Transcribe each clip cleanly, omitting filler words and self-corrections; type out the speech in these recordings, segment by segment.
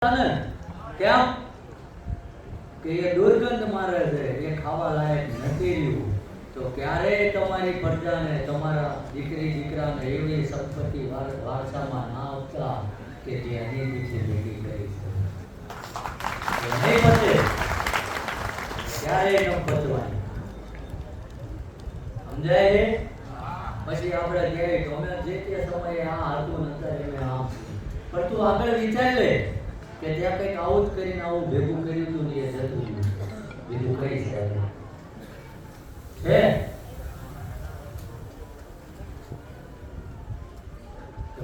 કેમ કે એ દુર્ગંધ મારે છે, એ ખાવા લાયક નથી રહ્યું. તો ક્યારેય તમારી પ્રજાને, તમારા દીકરી દીકરાને એવી સંપત્તિ વારસામાં ના આપતા કે જે અનિતિથી ભેગી કરી છે. નહીં પતે, ક્યારેય ન પતવાની. સમજાય છે? પછી આપણે કહીએ તો અમે જે તે સમયે આ હતું નતા એમ આમ, પણ તું આગળ વિચાર લે કે ત્યાં કંઈક આવું જ કરીને આવું ભેગું કર્યું હતું ને એ જતું રહ્યું. બીજું કઈ છે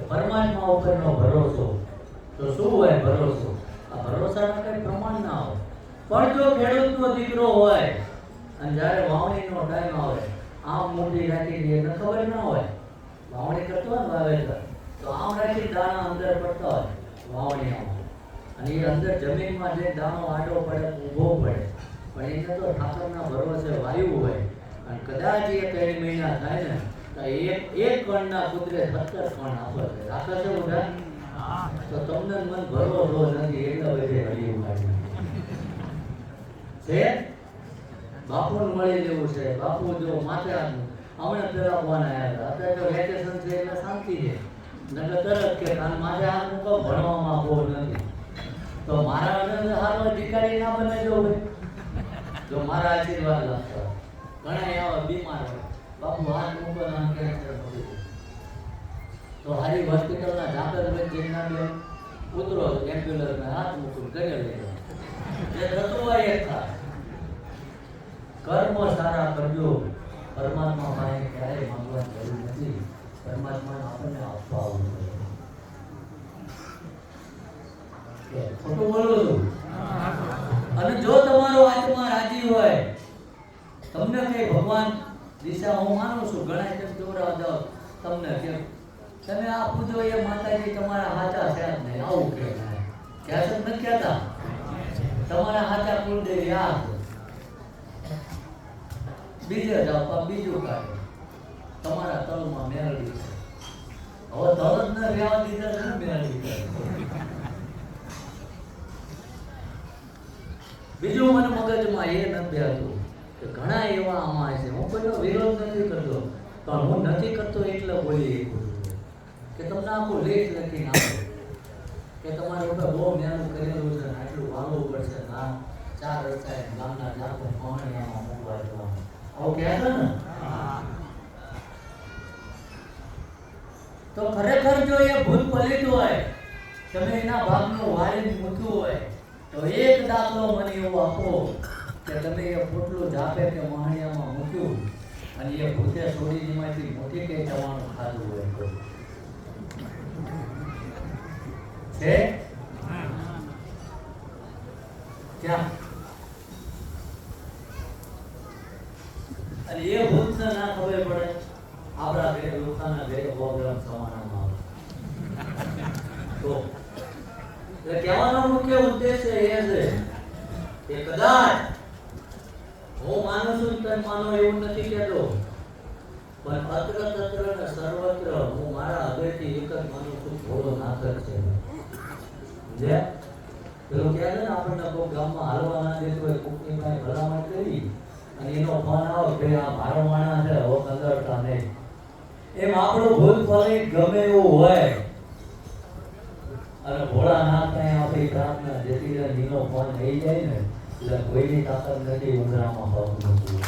પરમાત્મા ઉપરનો ભરોસો તો શું હોય? ભરોસો આ ભરોસાના કઈ પ્રમાણ ના હોય. પણ જો ખેડૂતનો દીકરો હોય અને જ્યારે વાવણીનો ટાઈમ આવે આમ મોટી રાખી એને ખબર ના હોય, વાવણી કરતો હોય ને વાવેતર તો આમ રાખી દાણા અંદર પડતા હોય વાવણીમાં, અને એ અંદર જમીનમાં જે દાણો આડો પડે ઊભો પડે, પણ એને તો ઠાકરના ભરોસે વાયુ હોય અને કદાચ એ 3 મહિના થાય ને તો એક કણના કુદરે 17 કણ આપે છે. રાખે છે બધા તો તમને મન ભરોસો નથી એટલે બધે હળિયું કાઢી છે. બાપુને મળી લેવું છે. બાપુ જો માથે હમણાં પેલા ફોન આવ્યા હતા, અત્યારે તો વેકેશન છે એટલે શાંતિ છે, નકર તરત કે કાન માથે હાથ મૂકો ભણવામાં બહુ નથી. તો મારા અંદર હારો અધિકારી ના બને જો ભાઈ, જો મારા આશીર્વાદ લાગતા ઘણા એવા બીમાર હોય, બાપુ હાથ મૂકો ના કેન્સર મળી તો હારી હોસ્પિટલના ઝાકર વચ્ચે ના બે ઉતરો એમ્બ્યુલન્સમાં હાથ મૂકું ઘરે લઈ જાઓ. જે થતું હોય એ થાય. કર્મ સારા કરજો. પરમાત્મા પાસે ક્યારેય માંગવાની જરૂર નથી. પરમાત્માને આપણને આપવા આવવું જોઈએ. ખોટું બોલું છું? અને જો તમારો આત્મા રાજી હોય, તમને કઈ ભગવાન દિશા હું માનું છું, ઘણા જેમ દોરા જાઓ તમને કે તમે આ પૂજો એ માતાજી તમારા હાચા છે જ નહીં, આવું કે ક્યાં જ નથી કહેતા તમારા હાચા કુળદેવી આ બીજે જાઓ બીજું કાઢે તમારા તળમાં મેળવી છે. હવે તળ જ ન રહેવા દીધા શું મેળવી કરે? બીજું મને મગજમાં એ નથી હતું કે ઘણા એવા આમાં છે, હું કોઈનો વિરોધ નથી કરતો, પણ હું નથી કરતો એટલે બોલી કે તમને આખું લેખ લખી નાખો કે તમારે ઉપર બહુ મહેનત કરેલું છે, આટલું વાળવું પડશે, ના 4 રસ્તા ગામના જાતો પાણીમાં મૂકવા જવાનું આવું કહેતો ને. તો ખરેખર જો એ ભૂત પલિત હોય, તમે એના ભાગનું વાળી મૂક્યું હોય તો એક દાખલો મને એવો આપો કે તમે એ પોટલું ઝાપે કે મહાણિયામાં મૂક્યું અને એ ભૂતે છોડીમાંથી મોટી કઈ જવાનું ખાધું હોય છે ક્યાં? અને એ ભૂતને ના ખબર પડે આપણા ઘરે લોકોના ઘરે પ્રોગ્રામ સમાનામાં તો કહેવાનો મુખ્ય ઉદ્દેશ્ય એ છે કે કદાચ હું માનું છું કે માનો એવું નથી કહેતો, પણ અત્ર તત્ર ને સર્વત્ર હું મારા હૃદયથી એક જ માનું છું, થોડો નાકર છે. જે પેલું કહે છે ને આપણને કોઈ ગામમાં હાલવા ના દેતો હોય, કોકની પાસે ભલામણ કરી અને એનો ફોન આવે કે આ મારો માણસ છે હવે કંદરતા નહીં, એમ આપણું ભૂત ફલિત ગમે એવું હોય અને ભોળાનાથ ને આપણી પ્રાર્થના જેથી નીનો ફોન થઈ જાય ને એટલે કોઈની તાકાત નથી ઉંદરામાં પગ મૂકવું.